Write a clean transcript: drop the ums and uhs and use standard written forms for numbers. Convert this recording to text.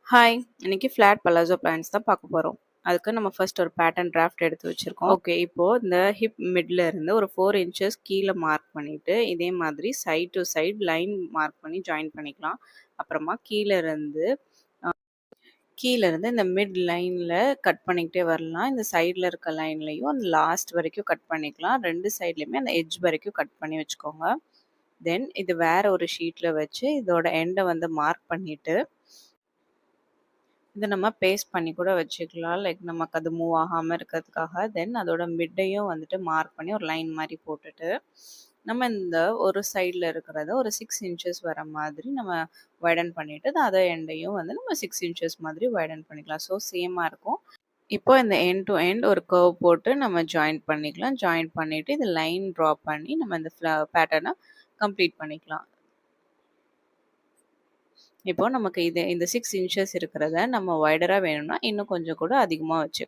Hi! இன்னைக்கு flat palazzo pants தான் பார்க்க போறோம். அதுக்கு நம்ம ஃபர்ஸ்ட் ஒரு பேட்டர்ன் டிராஃப்ட் எடுத்து வச்சிருக்கோம். ஓகே, இப்போ இந்த ஹிப் மிட்ல இருந்து ஒரு 4 இன்ச்சஸ் கீழ மார்க் பண்ணிட்டு, இதே மாதிரி side to side line mark பண்ணி ஜாயின் பண்ணிக்கலாம். அப்புறமா கீழ இருந்து இந்த மிட் லைன்ல கட் பண்ணிக்கிட்டே வரலாம். இந்த சைட்ல இருக்க லைன்லயும் அந்த லாஸ்ட் வரைக்கும் கட் பண்ணிக்கலாம். 2 சைட்லயுமே அந்த எட்ஜ் வரைக்கும் கட் பண்ணி வச்சுக்கோங்க. தென் இது வேற ஒரு ஷீட்ல வச்சு இதோட எண்ட வந்து மார்க் பண்ணிட்டு இத நம்ம பேஸ்ட் பண்ணி கூட வச்சுக்கலாம். லைக் நமக்கு அது மூவ் ஆகாம இருக்கிறதுக்காக. தென் அதோட மிட்டையும் வந்துட்டு மார்க் பண்ணி ஒரு லைன் மாரி போட்டுட்டு, நம்ம இந்த ஒரு சைட்ல இருக்கிறத ஒரு 6 இன்ச்சஸ் வர மாதிரி நம்ம வைடன் பண்ணிட்டு, அதர் எண்டையும் வந்து நம்ம 6 இன்ச்சஸ் மாதிரி வைடன் பண்ணிக்கலாம். ஸோ சேமா இருக்கும். இப்போ இந்த எண்ட் டு எண்ட் ஒரு கர்வ் போட்டு நம்ம ஜாயின் பண்ணிக்கலாம். ஜாயின் பண்ணிட்டு இது லைன் ட்ரா பண்ணி நம்ம இந்த பேட்டர்ன கம்ப்ளீட் பண்ணிக்கலாம். இப்போ நமக்கு இந்த 6 இன்ச்சஸ் இருக்கிறத நம்ம வைடரா வேணும்னா, இன்னும் கொஞ்சம் கூட அதிகமா வச்சு